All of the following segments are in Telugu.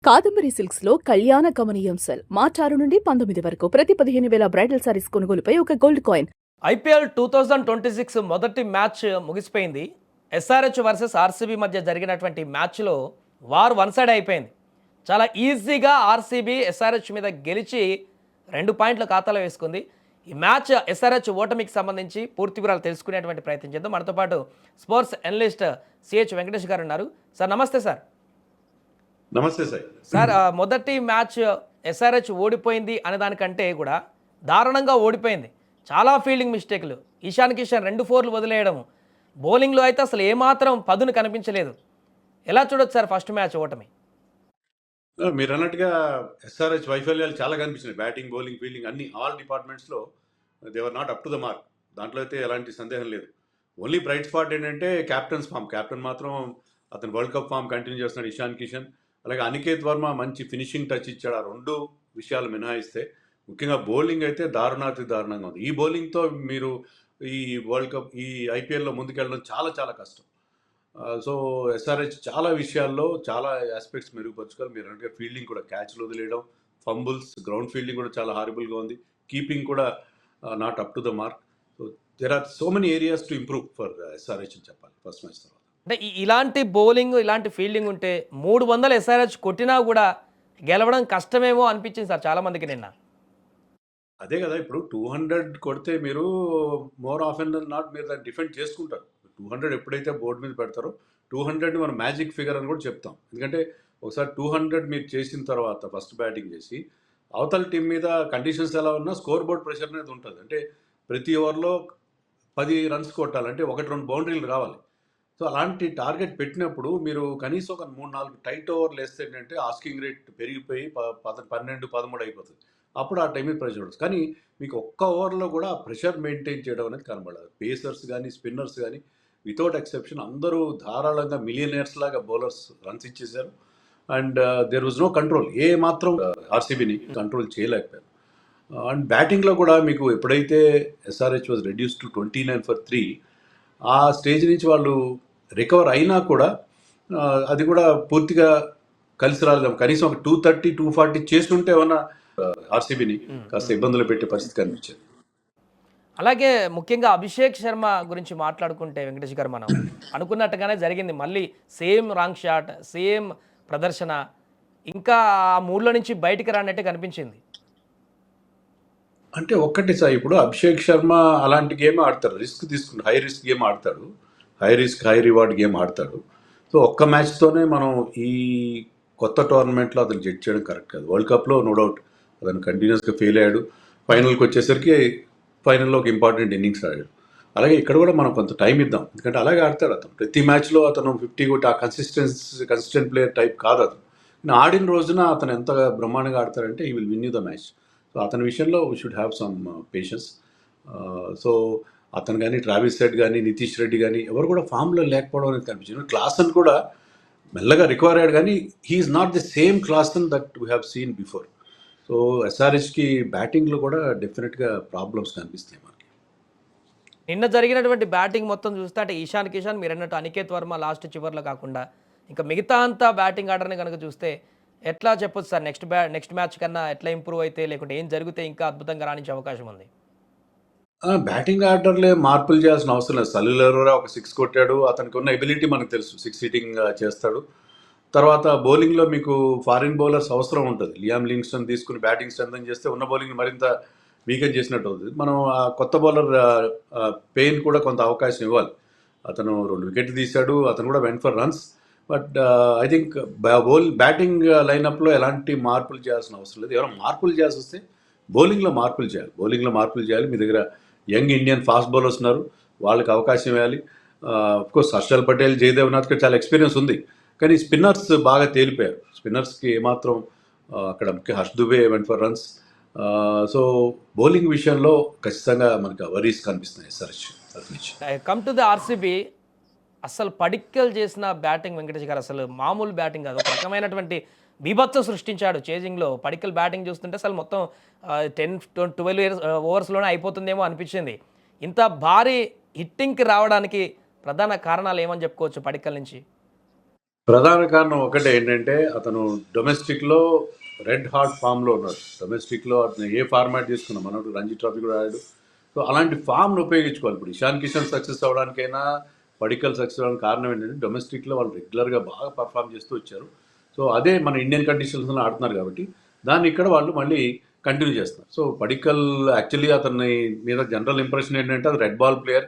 కాదంబరి సిల్క్స్ లో కళ్యాణ కమనీయం సెల్ మార్చ్ 6 నుండి 19 వరకు ప్రతి 15,000 బ్రైడల్ సారీస్ కొనుగోలుపై ఒక గోల్డ్ కాయిన్. ఐపీఎల్ 2026 మొదటి మ్యాచ్ ముగిసిపోయింది. ఎస్ఆర్హెచ్ వర్సెస్ ఆర్సీబీ మధ్య జరిగినటువంటి మ్యాచ్లో వార్ వన్ సైడ్ అయిపోయింది. చాలా ఈజీగా ఆర్సీబీ ఎస్ఆర్హెచ్ మీద గెలిచి 2 పాయింట్ల ఖాతాలో వేసుకుంది. ఈ మ్యాచ్ ఎస్ఆర్హెచ్ ఓటమికి సంబంధించి పూర్తి వివరాలు తెలుసుకునేటువంటి ప్రయత్నం చేద్దాం. మనతో పాటు స్పోర్ట్స్ అనలిస్ట్ సిహెచ్ వెంకటేష్ గారు ఉన్నారు. సార్ నమస్తే సార్. నమస్తే సార్. సార్ మొదటి మ్యాచ్ ఎస్ఆర్హెచ్ ఓడిపోయింది అనే దానికంటే కూడా దారుణంగా ఓడిపోయింది. చాలా ఫీల్డింగ్ మిస్టేక్లు, ఇషాన్ కిషన్ 2 4లు వదిలేయడం, బౌలింగ్లో అయితే అసలు ఏమాత్రం పదును కనిపించలేదు. ఎలా చూడొచ్చు సార్ ఫస్ట్ మ్యాచ్ ఓటమి? మీరు అన్నట్టుగా ఎస్ఆర్హెచ్ వైఫల్యాలు చాలా కనిపించినాయి. బ్యాటింగ్, బౌలింగ్, ఫీల్డింగ్ అన్ని ఆల్ డిపార్ట్మెంట్స్లో they were not up to the mark. దాంట్లో అయితే ఎలాంటి సందేహం లేదు. ఓన్లీ బ్రైట్ స్పాట్ ఏంటంటే క్యాప్టెన్స్ ఫామ్. క్యాప్టెన్ మాత్రం అతను వరల్డ్ కప్ ఫామ్ కంటిన్యూ చేస్తున్నాడు. ఇషాన్ కిషన్, అలాగే అనికేత్ వర్మ మంచి ఫినిషింగ్ టచ్ ఇచ్చాడు. ఆ 2 విషయాలు మినహాయిస్తే ముఖ్యంగా బౌలింగ్ అయితే దారుణాతి దారుణంగా ఉంది. ఈ బౌలింగ్తో మీరు ఈ వరల్డ్ కప్, ఈ ఐపీఎల్లో ముందుకెళ్ళడం చాలా చాలా కష్టం. సో ఎస్ఆర్హెచ్ చాలా విషయాల్లో చాలా ఆస్పెక్ట్స్ మెరుగుపరచుకోవాలి. మీరు అంటే ఫీల్డింగ్ కూడా క్యాచ్లు వదిలేయడం, ఫంబుల్స్, గ్రౌండ్ ఫీల్డింగ్ కూడా చాలా హారిబుల్గా ఉంది. కీపింగ్ కూడా not up to the mark. So there are so many areas to improve for SRH అని చెప్పాలి ఫస్ట్ మ్యాచ్ తర్వాత. అంటే ఇలాంటి బౌలింగ్, ఇలాంటి ఫీల్డింగ్ ఉంటే 300 ఎస్ఆర్హెచ్ కొట్టినా కూడా గెలవడం కష్టమేమో అనిపించింది సార్ చాలామందికి నిన్న. అదే కదా, ఇప్పుడు 200 కొడితే మీరు మోర్ ఆఫ్ అండ్ నాట్ మీరు దాన్ని డిఫెండ్ చేసుకుంటారు. 200 ఎప్పుడైతే బోర్డు మీద పెడతారో 200 మనం మ్యాజిక్ ఫిగర్ అని కూడా చెప్తాం. ఎందుకంటే ఒకసారి 200 మీరు చేసిన తర్వాత ఫస్ట్ బ్యాటింగ్ చేసి అవతల టీం మీద కండిషన్స్ ఎలా ఉన్నా స్కోర్ బోర్డ్ ప్రెషర్ అనేది ఉంటుంది. అంటే ప్రతి ఓవర్లో 10 రన్స్ కొట్టాలంటే 1-2 బౌండరీలు రావాలి. సో అలాంటి టార్గెట్ పెట్టినప్పుడు మీరు కనీసం ఒక 3-4 టైట్ ఓవర్లు వేస్తే ఏంటంటే ఆస్కింగ్ రేట్ పెరిగిపోయి 12-13 అయిపోతుంది. అప్పుడు ఆ టైం మీద ప్రెషర్ ఉంటుంది. కానీ మీకు ఒక్క ఓవర్లో కూడా ప్రెషర్ మెయింటైన్ చేయడం అనేది కనబడదు. పేసర్స్ కానీ స్పిన్నర్స్ కానీ వితౌట్ ఎక్సెప్షన్ అందరూ ధారాళంగా మిలియనర్స్ లాగా బౌలర్స్ రన్స్ ఇచ్చేశారు. And there was no control. ఏ మాత్రం ఆర్సీబీని కంట్రోల్ చేయలేకపోయారు. అండ్ బ్యాటింగ్లో కూడా మీకు ఎప్పుడైతే SRH was reduce to 29 for 3, ఆ స్టేజ్ నుంచి వాళ్ళు రికవర్ అయినా కూడా అది కూడా పూర్తిగా కలిసి రాలేదు. కనీసం ఒక 230, 240 చేస్తుంటే ఏమన్నా ఆర్సీబీని కాస్త ఇబ్బందులు పెట్టే పరిస్థితి కనిపించింది. అలాగే ముఖ్యంగా అభిషేక్ శర్మ గురించి మాట్లాడుకుంటే వెంకటేష్ గారు, మనం అనుకున్నట్టుగానే జరిగింది. మళ్ళీ సేమ్ రాంగ్ షాట్, సేమ్ ప్రదర్శన, ఇంకా ఆ మూడ్లో నుంచి బయటికి రానట్టే కనిపించింది. అంటే ఒక్కటి సార్, ఇప్పుడు అభిషేక్ శర్మ అలాంటి గేమ్ ఆడతాడు, రిస్క్ తీసుకుంటాడు, హై రిస్క్ గేమ్ ఆడతాడు, high risk high reward game ఆడతాడు. సో ఒక్క మ్యాచ్తోనే మనం ఈ కొత్త టోర్నమెంట్లో అతను జడ్జ్ చేయడం కరెక్ట్ కాదు. వరల్డ్ కప్లో నో డౌట్ అతను కంటిన్యూస్గా ఫెయిల్ అయ్యాడు. ఫైనల్కి వచ్చేసరికి ఫైనల్లో ఒక ఇంపార్టెంట్ ఇన్నింగ్స్ ఆడాడు. అలాగే ఇక్కడ కూడా మనం కొంత టైం ఇద్దాం, ఎందుకంటే అలాగే ఆడతాడు అతను. ప్రతి మ్యాచ్లో అతను 50 కొట్టి ఆ కన్సిస్టెంట్ ప్లేయర్ టైప్ కాదు అతను. ఆడిన రోజున అతను ఎంత బ్రహ్మాండంగా ఆడతాడంటే he will win you the match. So అతని విషయంలో we should have some patience. So అతను కానీ, ట్రావిస్ హెడ్ కానీ, నితీష్ రెడ్డి కానీ ఎవరు కూడా ఫామ్లో లేకపోవడం అనేది కనిపించింది. క్లాసన్ కూడా మెల్లగా రికవర్ అయ్యాడు, కానీ he's not the same Klaasen that we have seen before. So ఎస్ఆర్హెచ్కి బ్యాటింగ్లో కూడా డెఫినెట్గా ప్రాబ్లమ్స్ కనిపిస్తాయి మనకి. నిన్న జరిగినటువంటి బ్యాటింగ్ మొత్తం చూస్తే అంటే ఇషాన్ కిషన్, మీరు అన్నట్టు అనికేత్ వర్మ లాస్ట్ చివర్లో కాకుండా ఇంకా మిగతా అంతా బ్యాటింగ్ ఆర్డర్ని కనుక చూస్తే ఎట్లా చెప్పొచ్చు సార్? నెక్స్ట్ మ్యాచ్ కన్నా ఎట్లా ఇంప్రూవ్ అయితే, లేకుంటే ఏం జరిగితే ఇంకా అద్భుతంగా రాణించే అవకాశం ఉంది? బ్యాటింగ్ ఆర్డర్లే మార్పులు చేయాల్సిన అవసరం లేదు. సల్లులెరోరా ఒక 6 కొట్టాడు, అతనికి ఉన్న ఎబిలిటీ మనకు తెలుసు, 6 హిట్టింగ్ చేస్తాడు. తర్వాత బౌలింగ్లో మీకు ఫారిన్ బౌలర్స్ అవసరం ఉంటుంది. లియామ్ లింగ్స్టన్ తీసుకుని బ్యాటింగ్ స్ట్రెంథన్ చేస్తే ఉన్న బౌలింగ్ మరింత వీకెన్ చేసినట్టు అవుతుంది. మనం ఆ కొత్త బౌలర్ పెయిన్ కూడా కొంత అవకాశం ఇవ్వాలి. అతను 2 వికెట్లు తీశాడు, అతను కూడా went for runs. But I think batting లైనప్లో ఎలాంటి మార్పులు చేయాల్సిన అవసరం లేదు. ఎవరైనా మార్పులు చేయాల్సి వస్తే బౌలింగ్లో మార్పులు చేయాలి. మీ దగ్గర యంగ్ ఇండియన్ ఫాస్ట్ బౌలర్స్ ఉన్నారు, వాళ్ళకి అవకాశం ఇవ్వాలి. అఫ్కోర్స్ హర్షల్ పటేల్, జయదేవ్నాథ్కి చాలా ఎక్స్పీరియన్స్ ఉంది, కానీ స్పిన్నర్స్ బాగా తేలిపోయారు. స్పిన్నర్స్కి ఏమాత్రం అక్కడ ముఖ్య Harsh Dubey went for runs. So bowling విషయంలో ఖచ్చితంగా మనకు వరీస్ కనిపిస్తున్నాయి ఎస్ఆర్హెచ్ తరఫు నుంచి. కమ్ టు ది ఆర్సీబీ, అసలు పడిక్కల్ చేసిన బ్యాటింగ్ వెంకటేష్ గారు అసలు మామూలు బ్యాటింగ్ కాదు. ఒక రకమైనటువంటి బీభత్సం సృష్టించాడు చేజింగ్లో. పడిక్కల్ బ్యాటింగ్ చూస్తుంటే అసలు మొత్తం 10-12 ఓవర్స్లోనే అయిపోతుందేమో అనిపించింది. ఇంత భారీ హిట్టింగ్కి రావడానికి ప్రధాన కారణాలు ఏమని చెప్పుకోవచ్చు పడిక్కల్ నుంచి? ప్రధాన కారణం ఒకటే ఏంటంటే అతను డొమెస్టిక్‌లో రెడ్ హాట్ ఫామ్‌లో ఉన్నాడు. డొమెస్టిక్‌లో అతను ఏ ఫార్మాట్ తీసుకున్నా మనోడు రంజీ ట్రోఫీ కూడా ఆడాడు. సో, అలాంటి ఫామ్‌ని ఉపయోగించుకోవాలి. ఇప్పుడు ఇషాన్ కిషన్ సక్సెస్ అవ్వడానికైనా, పడిక్కల్ సక్సెస్ అవ్వడానికి కారణం ఏంటంటే డొమెస్టిక్‌లో వాళ్ళు రెగ్యులర్‌గా బాగా పెర్ఫార్మ్ చేస్తూ వచ్చారు. సో, అదే మన ఇండియన్ కండిషన్స్‌లో ఆడుతున్నారు కాబట్టి, దాన్ని ఇక్కడ వాళ్ళు మళ్ళీ కంటిన్యూ చేస్తున్నారు. సో, పడిక్కల్ యాక్చువల్లీ అతని మీద జనరల్ ఇంప్రెషన్ ఏంటంటే అది రెడ్ బాల్ ప్లేయర్.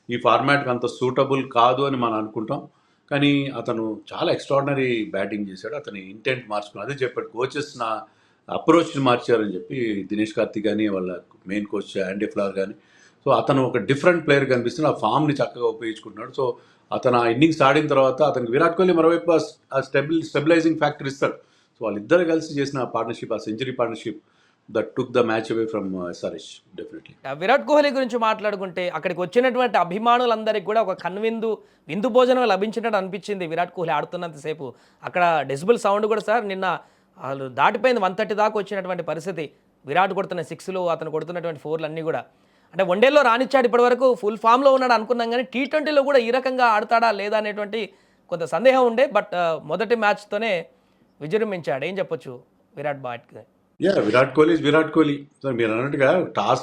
ఈ ఫార్మాట్‌కి అంత సూటబుల్ కాదు అని మనం అనుకుంటాం. కానీ అతను చాలా ఎక్స్ట్రాడినరీ బ్యాటింగ్ చేశాడు. అతని ఇంటెంట్ మార్చుకున్నాడు. అదే చెప్పాడు కోచెస్ నా అప్రోచ్‌ని మార్చారని చెప్పి దినేష్ కార్తీక్ గాని, వాళ్ళ మెయిన్ కోచ్ యాండీ ఫ్లవర్ గాని. సో, అతను ఒక డిఫరెంట్ ప్లేయర్ కనిపిస్తున్నాడు. ఆ ఫామ్‌ని చక్కగా ఉపయోగించుకుంటున్నాడు. సో, అతను ఆ ఇన్నింగ్స్ ఆడిన తర్వాత అతనికి విరాట్ కోహ్లీ మరోవైపు ఆ స్టెబిలైజింగ్ ఫ్యాక్టర్ ఇస్తాడు. సో, వాళ్ళిద్దరు కలిసి చేసిన పార్ట్నర్‌షిప్, ఆ century partnership that took the match away from SRH definitely. Virat Kohli గురించి మాట్లాడుకుంటే అక్కడికి వచ్చినటువంటి అభిమానులందరికీ కూడా ఒక విందు భోజనం లభించినట్టు అనిపించింది విరాట్ కోహ్లీ ఆడుతున్నంతసేపు. అక్కడ డెసిబుల్ సౌండ్ కూడా సార్ నిన్న వాళ్ళు దాటిపోయింది 130 దాకా వచ్చినటువంటి పరిస్థితి. విరాట్ కొడుతున్న సిక్స్లు, అతను కొడుతున్నటువంటి ఫోర్లు అన్నీ కూడా. అంటే వన్డేలో రానిచ్చాడు ఇప్పటివరకు ఫుల్ ఫామ్లో ఉన్నాడు అనుకున్నాం కానీ టీ20లో కూడా ఈ రకంగా ఆడతాడా లేదా అనేటువంటి కొంత సందేహం ఉండే. బట్ మొదటి మ్యాచ్తోనే విజృంభించాడు. ఏం చెప్పొచ్చు విరాట్ బాట్కి? విరాట్ కోహ్లీ ఈజ్ విరాట్ కోహ్లీ. సో, మీరన్నట్టుగా టాస్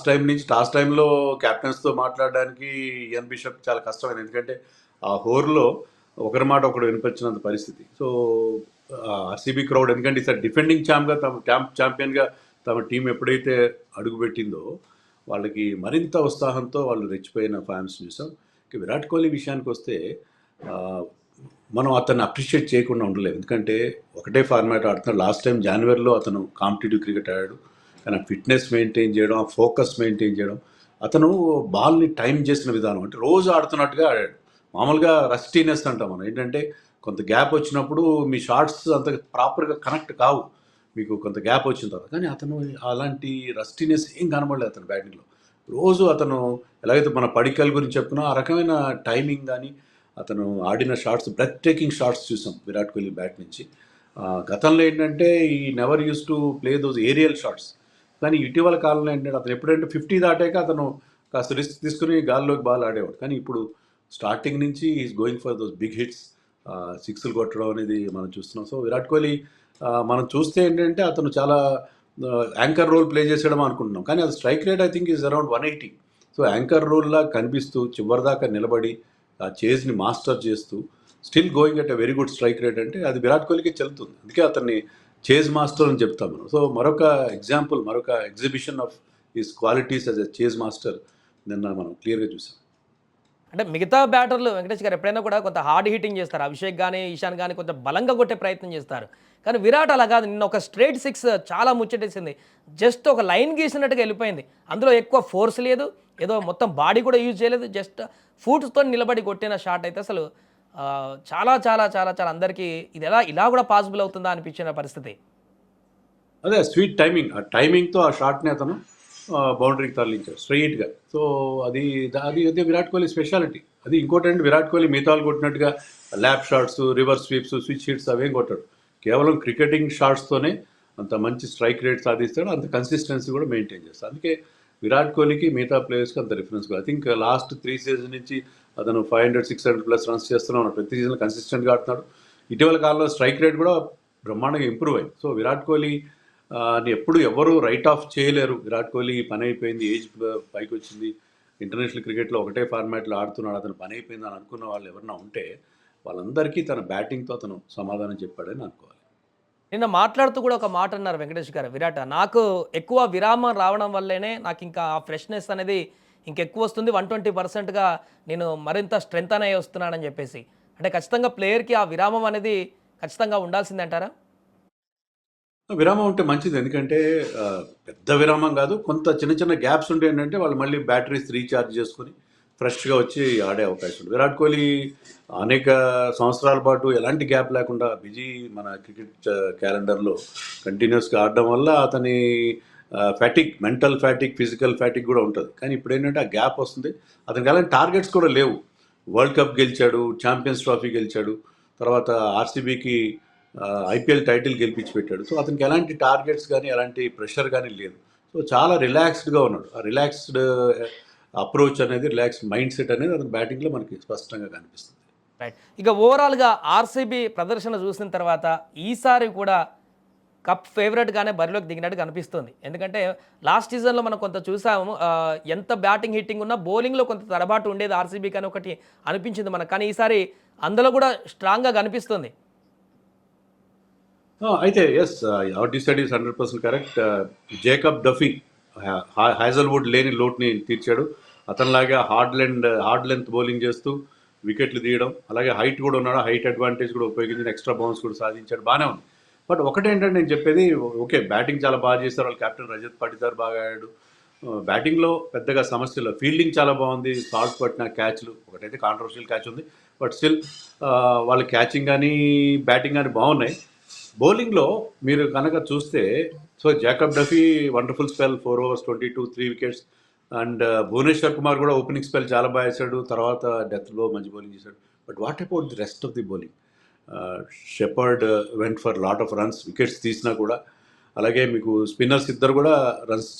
టైమ్‌లో కెప్టెన్స్‌తో మాట్లాడడానికి ఇయాన్ బిషప్ చాలా కష్టమైంది. ఎందుకంటే, ఆ హోర్‌లో ఒకరి మాట ఒకడు వినిపించినంత పరిస్థితి. సో, ఆర్‌సీబీ క్రౌడ్ ఎందుకంటే ఈసారి డిఫెండింగ్ ఛాంపియన్‌గా తమ టీం ఎప్పుడైతే అడుగుపెట్టిందో, వాళ్ళకి మరింత ఉత్సాహంతో వాళ్ళు రెచ్చిపోయిన ఫాన్స్ చూసాం. ఇక విరాట్ కోహ్లీ విషయానికొస్తే ఆహ్, మనం అతన్ని అప్రిషియేట్ చేయకుండా ఉండలేము. ఎందుకంటే ఒకటే ఫార్మాట్ ఆడుతున్నాడు. లాస్ట్ టైం జాన్వరిలో అతను కాంపిటీటివ్ క్రికెట్ ఆడాడు. కానీ ఆ ఫిట్‌నెస్ మెయింటైన్ చేయడం, ఆ ఫోకస్ మెయింటైన్ చేయడం, అతను బాల్‌ని టైమ్ చేసిన విధానం అంటే రోజు ఆడుతున్నట్టుగా ఆడాడు. మామూలుగా రస్టీనెస్ అంటాం మనం. ఏంటంటే కొంత గ్యాప్ వచ్చినప్పుడు మీ షాట్స్ అంత ప్రాపర్‌గా కనెక్ట్ కావు. మీకు కొంత గ్యాప్ వచ్చిన తర్వాత. కానీ అతను అలాంటి రస్టీనెస్ ఏం కనబడలేదు అతని బ్యాటింగ్‌లో. రోజు అతను ఎలాగైతే మన పడిక్కల్ గురించి చెప్పుకున్నామో ఆ రకమైన టైమింగ్ గాని, అతను ఆడిన షాట్స్ బ్రెత్ టేకింగ్ షాట్స్ చూసాం విరాట్ కోహ్లీ బ్యాట్ నుంచి. గతంలో ఏంటంటే ఈ never use to play those aerial shots. కానీ ఇటీవల కాలంలో ఏంటంటే అతను ఎప్పుడంటే 50 దాటాక అతను కాస్త రిస్క్ తీసుకొని గాల్లోకి బాల్ ఆడేవాడు. కానీ ఇప్పుడు స్టార్టింగ్ నుంచి he's going for those big hits. సిక్స్‌లు కొట్టడం అనేది మనం చూస్తున్నాం. సో, విరాట్ కోహ్లీ మనం చూస్తే ఏంటంటే అతను చాలా యాంకర్ రోల్ ప్లే చేసాడేమో అనుకుంటున్నాం. కానీ అది strike rate I think is around 180. So, anchor రోల్‌లా కనిపిస్తూ చివరిదాకా నిలబడి ఆ చేజ్‌ని మాస్టర్ చేస్తూ still going at a very good strike rate అంటే అది విరాట్ కోహ్లీకే చెల్లుతుంది. అందుకే అతన్ని చేజ్ మాస్టర్ అని చెప్తాం మనం. సో, మరొక ఎగ్జాంపుల్, మరొక exhibition of his qualities as a chase master నిన్న మనం క్లియర్‌గా చూసాం. అంటే మిగతా బ్యాటర్లు వెంకటేష్ గారు ఎప్పుడైనా కూడా కొంత హార్డ్ హిట్టింగ్ చేస్తారు. అభిషేక్ గానీ, ఇషాన్ గానీ కొంచెం బలంగా కొట్టే ప్రయత్నం చేస్తారు. కానీ విరాట్ అలా కాదు. నిన్న ఒక స్ట్రెయిట్ సిక్స్ చాలా ముచ్చటేసింది. జస్ట్ ఒక లైన్ గీసినట్టుగా వెళ్ళిపోయింది. అందులో ఎక్కువ ఫోర్స్ లేదు. ఏదో మొత్తం బాడీ కూడా యూజ్ చేయలేదు. జస్ట్ ఫూట్స్‌తో నిలబడి కొట్టిన షాట్ అయితే అసలు చాలా చాలా చాలా చాలా అందరికీ ఇది ఇలా కూడా పాసిబుల్ అవుతుందా అనిపించిన పరిస్థితి. అదే స్వీట్ టైమింగ్. ఆ టైమింగ్‌తో ఆ షాట్‌ని అతను బౌండరీకి తరలించాడు స్ట్రెయిట్‌గా. సో, అది అది అదే విరాట్ కోహ్లీ స్పెషాలిటీ. అది ఇంకోటంటే విరాట్ కోహ్లీ మిగతా వాళ్ళు కొట్టినట్టుగా lap shots, reverse sweeps, switch hits అవేం కొట్టాడు. కేవలం క్రికెటింగ్ షాట్స్తోనే అంత మంచి స్ట్రైక్ రేట్ సాధిస్తాడు. అంత కన్సిస్టెన్సీ కూడా మెయింటైన్ చేస్తాడు. అందుకే విరాట్ కోహ్లీకి మిగతా ప్లేయర్స్‌కి అంత డిఫరెన్స్ కాదు. ఐ థింక్ లాస్ట్ 3 సీజన్ నుంచి అతను 500, 600 ప్లస్ రన్స్ చేస్తూనే ఉన్నాడు. ప్రతి సీజన్‌లో కన్సిస్టెంట్‌గా ఆడుతున్నాడు. ఇటీవల కాలంలో స్ట్రైక్ రేట్ కూడా బ్రహ్మాండంగా ఇంప్రూవ్ అయింది. సో, విరాట్ కోహ్లీ అని ఎప్పుడు ఎవరు రైట్ ఆఫ్ చేయలేరు. విరాట్ కోహ్లీ పని అయిపోయింది, ఏజ్ పైకొచ్చింది, ఇంటర్నేషనల్ క్రికెట్‌లో ఒకటే ఫార్మాట్‌లో ఆడుతున్నాడు, అతను పని అయిపోయింది అని అనుకున్న వాళ్ళు ఎవరైనా ఉంటే వాళ్ళందరికీ తన బ్యాటింగ్‌తో అతను సమాధానం చెప్పాడని అనుకోవాలి. నిన్న మాట్లాడుతూ కూడా ఒక మాట అన్నారు వెంకటేష్ గారు విరాట్. నాకు ఎక్కువ విరామం రావడం వల్లేనే నాకు ఇంకా ఆ ఫ్రెష్‌నెస్ అనేది ఇంకెక్కువ వస్తుంది. 120%గా నేను మరింత స్ట్రెంథెన్ అయ్యి వస్తున్నానని చెప్పేసి. అంటే ఖచ్చితంగా ప్లేయర్‌కి ఆ విరామం అనేది ఖచ్చితంగా ఉండాల్సిందే అంటారా? విరామం ఉంటే మంచిది. ఎందుకంటే పెద్ద విరామం కాదు. కొంత చిన్న చిన్న గ్యాప్స్ ఉంటే ఏంటంటే వాళ్ళు మళ్ళీ బ్యాటరీస్ రీచార్జ్ చేసుకొని ఫ్రెష్‌గా వచ్చి ఆడే అవకాశం ఉంది. విరాట్ కోహ్లీ అనేక సంవత్సరాల పాటు ఎలాంటి గ్యాప్ లేకుండా బిజీ మన క్రికెట్ క్యాలెండర్‌లో కంటిన్యూయస్‌గా ఆడడం వల్ల అతని fatigue, mental fatigue, physical fatigue కూడా ఉంటది. కానీ ఇప్పుడేంటంటే ఆ గ్యాప్ వస్తుంది. అతనికి అలాంటి టార్గెట్స్ కూడా లేవు. వరల్డ్ కప్ గెలిచాడు, ఛాంపియన్స్ ట్రోఫీ గెలిచాడు. తర్వాత ఆర్‌సీబీకి ఐపీఎల్ టైటిల్ గెలిపించి పెట్టాడు. సో, అతనికి ఎలాంటి టార్గెట్స్ గానీ, ఎలాంటి ప్రెషర్ గానీ లేదు. సో, చాలా రిలాక్స్డ్‌గా ఉన్నాడు. ఆ రిలాక్స్డ్ అప్రోచ్ అనేది, రిలాక్స్డ్ మైండ్ సెట్ అనేది అతని బ్యాటింగ్‌లో మనకి స్పష్టంగా కనిపిస్తుంది. రైట్. ఇక ఓవరాల్గా ఆర్సీబీ ప్రదర్శన చూసిన తర్వాత ఈసారి కూడా కప్ ఫేవరెట్గానే బరిలోకి దిగినట్టు కనిపిస్తుంది. ఎందుకంటే లాస్ట్ సీజన్లో మనం కొంత చూసాము, ఎంత బ్యాటింగ్ హిట్టింగ్ ఉన్నా బౌలింగ్లో కొంత తడబాటు ఉండేది ఆర్సీబీకి అని ఒకటి అనిపించింది మనకు. కానీ ఈసారి అందులో కూడా స్ట్రాంగ్గా కనిపిస్తుంది. అయితే yes, what you said is 100% correct. Jacob Duffy Hazlewood లేని లోటుని తీర్చాడు. అతనిలాగా హార్డ్ లెంత్ బౌలింగ్ చేస్తూ వికెట్లు తీయడం, అలాగే హైట్ కూడా ఉన్నాడు, హైట్ అడ్వాంటేజ్ కూడా ఉపయోగించి ఎక్స్ట్రా బౌన్స్ కూడా సాధించాడు, బాగానే ఉంది. బట్ ఒకటేంటంటే నేను చెప్పేది, ఓకే బ్యాటింగ్ చాలా బాగా చేశారు వాళ్ళు, కెప్టెన్ రజత్ పాటిదార్ బాగా ఆడాడు. బ్యాటింగ్లో పెద్దగా సమస్యలు, ఫీల్డింగ్ చాలా బాగుంది, షార్ట్ పట్టిన క్యాచ్లు, ఒకటైతే కాంట్రవర్షియల్ క్యాచ్ ఉంది, బట్ స్టిల్ వాళ్ళ క్యాచింగ్ కానీ బ్యాటింగ్ కానీ బాగున్నాయి. బౌలింగ్లో మీరు కనుక చూస్తే, so Jacob Duffy wonderful spell, 4 overs 22, 3 wickets. And Bhuvneshwar Kumar కూడా ఓపెనింగ్ స్పెల్ చాలా బాగా వేశాడు, తర్వాత డెత్లో మంచి బౌలింగ్ చేశాడు. But what about the rest of the bowling? Shepherd went for lot of runs, wickets తీసినా కూడా. అలాగే మీకు స్పిన్నర్స్ ఇద్దరు కూడా రన్స్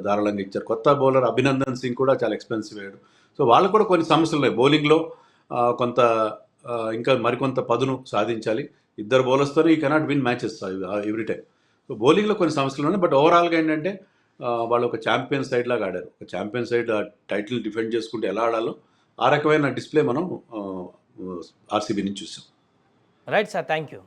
ధారాళంగా ఇచ్చారు. కొత్త బౌలర్ అభినందన్ సింగ్ కూడా చాలా ఎక్స్పెన్సివ్ అయ్యాడు. సో వాళ్ళకు కూడా కొన్ని సమస్యలు ఉన్నాయి బౌలింగ్లో. కొంత ఇంకా మరికొంత పదును సాధించాలి. ఇద్దరు బౌలర్స్తోనే ఈ cannot win matches every time. So బౌలింగ్లో కొన్ని సమస్యలు ఉన్నాయి. బట్ ఓవరాల్గా ఏంటంటే వాళ్ళు ఒక ఛాంపియన్ సైడ్ లాగా ఆడారు. ఒక ఛాంపియన్ సైడ్ టైటిల్ డిఫెండ్ చేసుకుంటే ఎలా ఆడాలో ఆ రకమైన డిస్ప్లే మనం ఆర్సీబీ నుంచి చూసాం. Right sir, thank you.